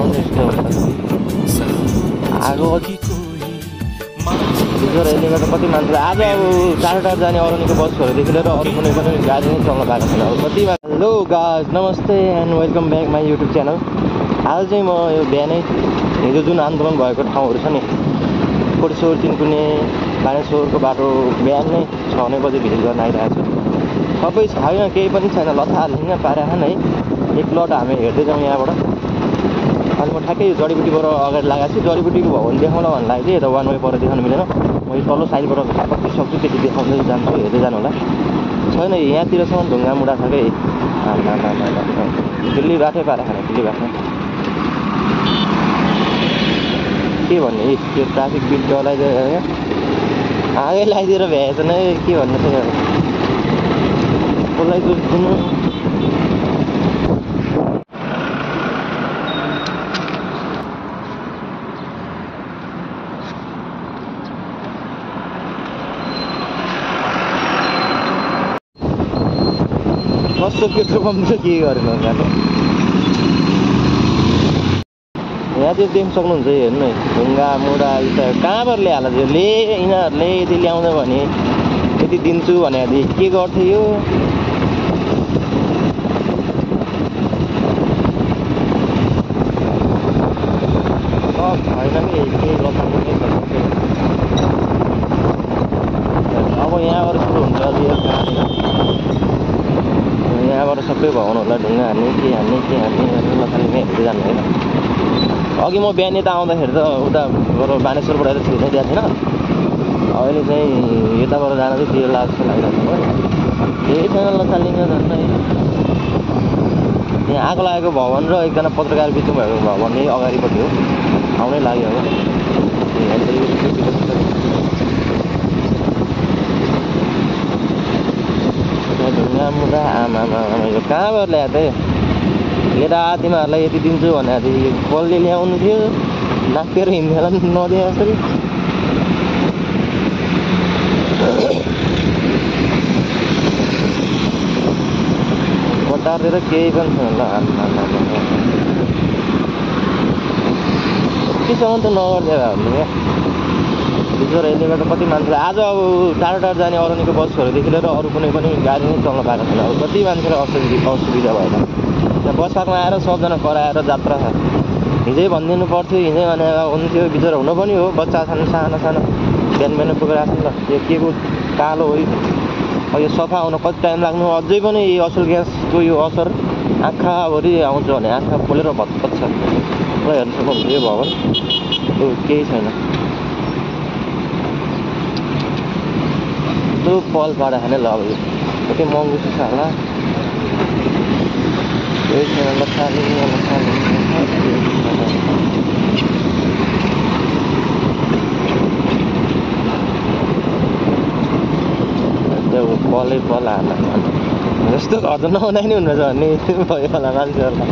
आगो यसले गर्दा कति मान्छे आज अब टाढो टाढो जाने अरूको बसहरूदेखि लिएर अरू कुनै पनि गाडी नै चल्न पाएको छैन। अब कति हेलो गाइज नमस्ते and welcome back my YouTube channel. आज चाहिँ म यो बिहानै हिजो जुन आन्दोलन भएको ठाउँहरू छ नि कोटेश्वर तिनकुने बानेश्वरको बाटो बिहान नै 6 बजे भिजिट गर्न आइरहेको छु। सबै छैन केही पनि छैन लथालिङ्ग पाराहान है एक लट हामी हेर्दै जाउँ यहाँबाट। अनि म ठ्याक्कै यो जडीबुटीबाट अगाडि लगाएको छु। जडीबुटीको भवन देखाउन भन्नु लागि चाहिँ यता वान वे पर देखाउनु मिलेन। म यो तल्लो साइडबाट कति सक्छु त्यति देखाउँदै जान्छु हेर्दै जानु होला। छैन यहाँतिरसम्म ढुङ्गा मुढा छ कि दिल्ली बाटै पाराखाना दिल्ली बाटो के भन्ने त्यो ट्राफिक बिल डलाइदियो आगै लगाइदिएर भ्याएछ नै के भन्नु थियो कसलाई दुध दिनु। कस्तो पेट्रोल पम्प चाहिँ के गरेन यहाँको यहाँ चाहिँ देख्न सक्नुहुन्छ हेर्नु है ढुङ्गा मुढा इटा कहाँबाट ल्याएला यो यिनीहरूले यदि ल्याउँदा भने यति दिन्छु भनेदेखि के गर्थ्यो यो सब छैन कि केही लथालिङ नै छ। अब यहाँबाट सुरु हुन्छ अझै यहाँबाट सबै भवनहरूलाई ढुङ्गा हान्ने के हान्ने लथालिङ हेर्दै जानु होइन। अघि म बिहान यता आउँदाखेरि त उताबाट बानेश्वरबाट यता छिर्नै दिएको थिएन। अहिले चाहिँ यताबाट जान चाहिँ तिर लाग्छ लागिरहेको हो। केही छैन लथालिङ झन् यहाँ आगो लागेको भवन र एकजना पत्रकार बिचमा भएको भवन नै अगाडिपट्टि हो आउनै लाग्यो अब ढुङ्गा मुढा आमा यो कहाँबाट ल्याएको थिएँ लिएर तिमीहरूलाई यति दिन्छु भनेदेखि कसले ल्याउनु थियो नापेर हिँड्नेलाई नदिएको यसरी कटारेर केही पनि छैन ल यतिसम्म त नगरिदिएर भन्नु क्या हिजो यसले गर्दा कति मान्छे आज अब टाढो टाढो जाने अरूको बसहरूदेखि लिएर अरू कुनै पनि गाडी नै चल्न पाएको छैन। अब कति मान्छेलाई असुविधा भएन यहाँ बस पार्कमा आएर सबजना कराएर जात्रा छ। हिजै भनिदिनु पर्थ्यो हिजै भने हुन्थ्यो बिचरा हुनु पनि हो बच्चा छन् सानो सानो बिहान पुगेर आएको छ नि त यो के को कालो हो यो सफा हुन कति टाइम लाग्नु अझै पनि यो असल ग्यासको यो असर आँखाभरि आउँछ भने आँखा खोलेर भत्कत छ ल हेर्नु सक्नुहुन्छ यो भवन यो केही छैन त्यो पल पाडा खाने ल अब यो कति महँगो छ होला केही छैन लथालिङ पलै पल हाल्ला जस्तो घर त नबनाइ नै हुनुहुन्छ भन्ने भयो होला मान्छेहरूलाई।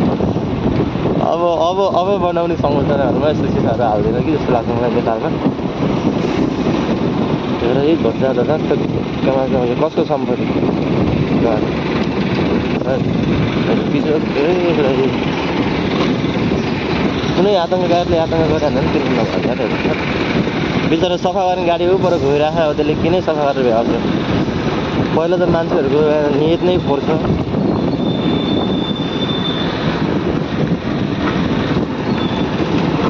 अब बनाउने संरचनाहरूमा यस्तो चिजहरू हाल्दैन कि जस्तो लाग्छ मलाई नेपालमा। यही धोत्रा कसको सम्पत्ति कुनै आतङ्ककारीले आतङ्क गरिहाल्दैन नि किन नभएर बिचरा सफा गर्ने गाडी पर गइरहेको हो त्यसले किन सफा गरेर भ्याउँछ। पहिला त मान्छेहरूको नियत नै फोर्छ।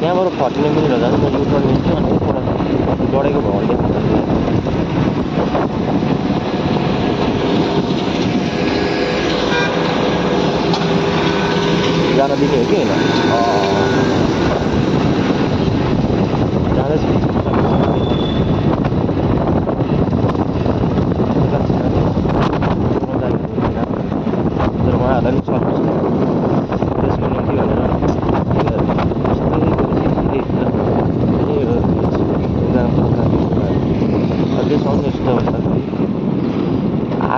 त्यहाँबाट फर्किने पनि होला म युटर्न लिन्छु अनि गढेको भवन देख्नु जान दिने हो कि होइन जाँदैछु तर उहाँहरूलाई पनि सक्नु त्यसको निम्ति भनेर अझै सक्नु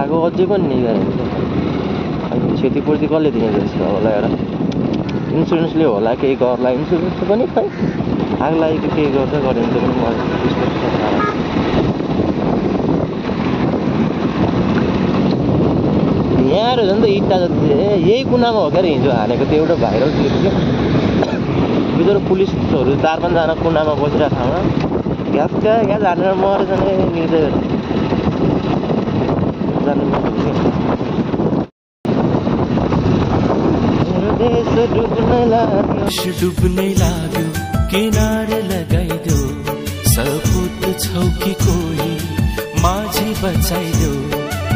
आगो अझै पनि निगारेको अनि क्षतिपूर्ति कसले दिने जस्तो होला एउटा इन्सुरेन्सले होला केही गर्ला इन्सुरेन्स पनि खै आग लागेको केही गर्छ गरेन त्यो पनि मलाई यहाँ झन् त इट्टा जति यही कुनामा हो क्या हिजो हानेको त्यो एउटा भाइरल क्लिप क्या बिचरा पुलिसहरू 4-5 जना कुनामा बसिरहेको ठाउँमा ग्यास हालेर मरेछ नि निर्दय जानु डुब्नै लाग्यो किनारे लगाइदेऊ सपुत छौ कि कोही माझी बचाइदेऊ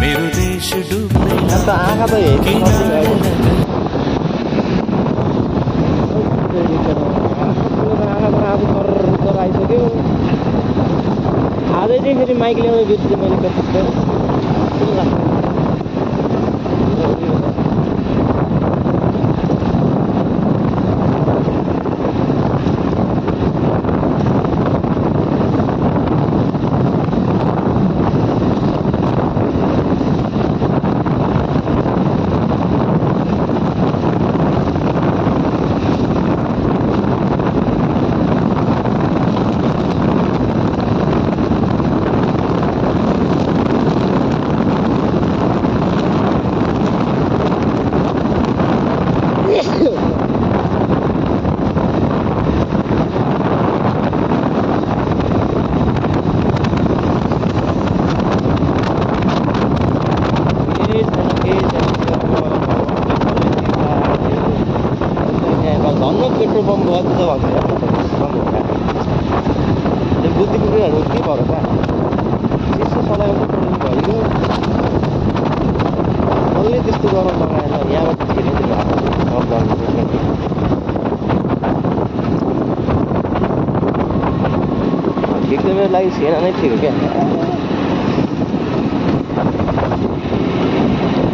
मेरो देश डुब्नै लाग्यो किनारे आइसक्यो आजै चाहिँ फेरि माइक ल्याउने बिर्सेँ मैले कति पेट्रोल पम्प बन्द छ भनेर त्यो बुद्धि पुगेहरू के भरोसा त्यस्तो सलाइको भइगयो कसले त्यस्तो गर्न लगाएन यहाँबाट छिरेको ठिक त मेरो लागि सेना नै ठिक हो क्या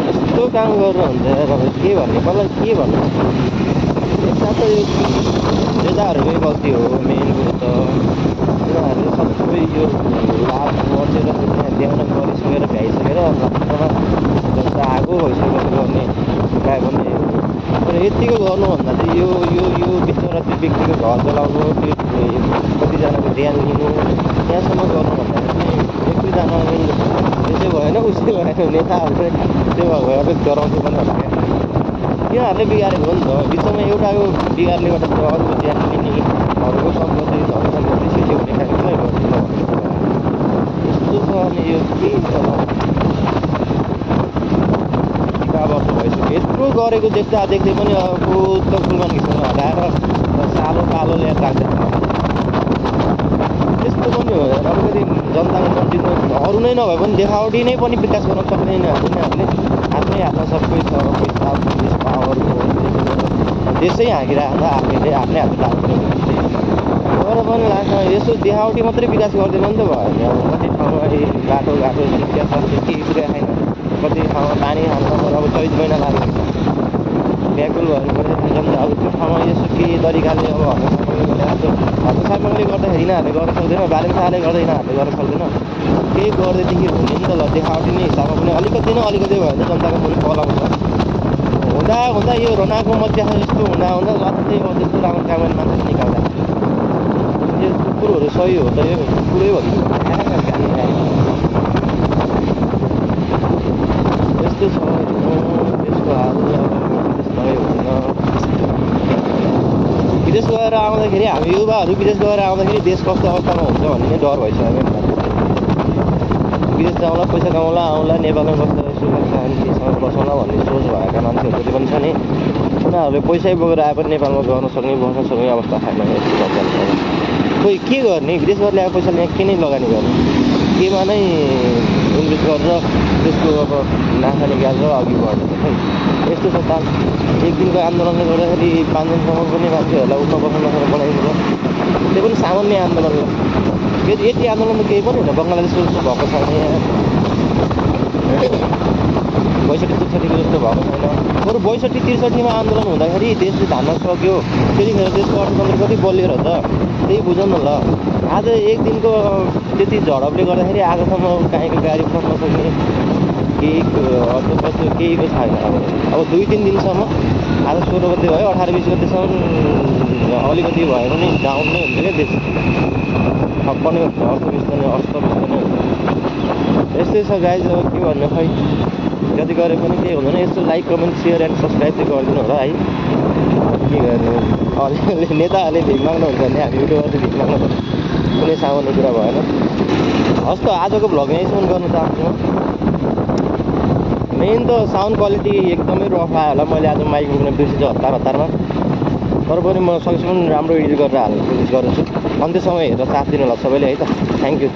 यस्तो काम गरेर हुन्छ के भन्ने कसलाई के भन्नु साथै यो नेताहरूकै गल्ती हो मेन कुरो त उनीहरूले सबै यो लाभ बचेर ल्याउन गरिसकेर भ्याइसकेर लास्टमा जनता आगो भइसकेर गर्ने उपाय गर्ने तर यतिको गर्नुभन्दा चाहिँ यो बिचरा त्यो व्यक्तिको घर चलाउनु त्यो कतिजनाको ध्यान लिनु त्यहाँसम्म गर्नुभन्दा चाहिँ एक दुईजना त्यसै भएन उसै भएन नेताहरूले त्यो भएर गराउँछु पनि होला क्या तिनीहरूले बिगारेको हो नि त बिचमा एउटाको बिगारले गर्दा अरूको ध्यान लिने अरूको सम्पत्ति धनसम्पत्ति सेट्यो हुने खालको नै गर्छ यस्तो छ अनि यो के वर्ष भइसक्यो यत्रो गरेको देख्दा देख्दै पनि अब उत्तर कुलमान घिच्न हटाएर सालो कालो ल्याएर राख्दैन त्यस्तो पनि हो अलिकति जनताको मन जित्नु अरू नै नभए पनि देखावटी नै पनि विकास गर्न सक्दैन उनीहरूले आफ्नै हातमा सबै छ पैसा पुलिस पावर देशै हाँकिरहेको आफैले आफ्नै हात लाग्छ तर पनि लाग्छ यसो देखावटी मात्रै विकास गर्दैन नि त भयो अब कति ठाउँमा बाटो शिक्षा स्वास्थ्य केही पुरा छैन कति ठाउँमा पानी हाल्न अब चैत महिना लाग्यो व्याकुल भएर जनता अब त्यो ठाउँमा यसो केही तरिकाले अब हस्तक्षेपले गर्दाखेरि यिनीहरूले गर्न सक्दैन बालेन्साले गर्दा यिनीहरूले गर्न सक्दैन केही गर्दैदेखि हुने नि त ल देखावटी नै हिसाबमा पनि अलिकति भयो भने जनताको पनि पलाउँछ हुँदा यो रोनाको मध्य यस्तो हुँदा लास्टै त्यस्तो राम्रो काम गर्ने मान्छे निकाल्दा यो कुकुरहरू सही हो त यो कुकुरै भन्नु यस्तो छ त्यसको हाल विदेश गएर आउँदाखेरि हामी युवाहरू विदेश गएर आउँदाखेरि देश कस्तो अवस्थामा हुन्छ भन्ने डर भइसक्यो विदेश जाउँला पैसा कमाउँला आउँला नेपालमा बस्दा सुख शान्तिसँग बसौँला भन्ने सोच भएका मान्छेहरू जति पनि छ नि उनीहरूले पैसै बोकेर आए पनि नेपालमा गर्न सक्ने बस्न सक्ने अवस्था छैन यस्तो खोइ के गर्ने विदेश गरेर ल्याएको पैसाले यहाँ के नै लगानी गर्ने केमा नै इन्भेस्ट गरेर त्यसको अब नाफा निकालेर अघि बढ्छ खै यस्तो छ ताल एक दिनको आन्दोलनले गर्दाखेरि 5 दिनसम्म पनि मान्छेहरूलाई उठ्न बस्न नसकेर बनाइदिन्छ त्यो पनि सामान्य आन्दोलन हो यति आन्दोलन त केही पनि होइन बङ्गलादेशको जस्तो भएको छैन यहाँ 62-63को जस्तो भएको छैन बरु 62-63मा आन्दोलन हुँदाखेरि देशले धान्न सक्यो त्यतिखेर देशको अर्थतन्त्र कति बलिएर त त्यही बुझौँ न ल आज एक दिनको त्यति झडपले गर्दाखेरि आजसम्म काहीँको गाडी फस्न सक्ने केही अर्थपत्र केहीको छैन अब 2-3 दिनसम्म आज 16 गते भयो 18-20 गतेसम्म अलिकति भयो भने डाउन नै हुन्छ क्या देश ठप्प नै हुन्छ अस्तव्यस्त नै हुन्छ यस्तै छ गाइज अब के भन्नु खै जति गरे पनि केही हुँदैन यस्तो like comment share and subscribe चाहिँ गरिदिनु होला है के गर्नु अलिअलि नेताहरूले भिख माग्नुहुन्छ भने हामी युट्युबरले भिख माग्नु कुनै सामान्य कुरा भएन। हस् त आजको भ्लग यहीँसम्म गर्न चाहन्छु म। मेन त साउन्ड क्वालिटी एकदमै रफ आयो होला, मैले आज माइक बोक्ने बिर्सेछु हतारमा, तर पनि म सकेसम्म राम्रो एडिट गरेर हाल्ने कोसिस गर्छु। अन्त्यसम्म हेरेर साथ दिनु होला सबैले है त। Thank you.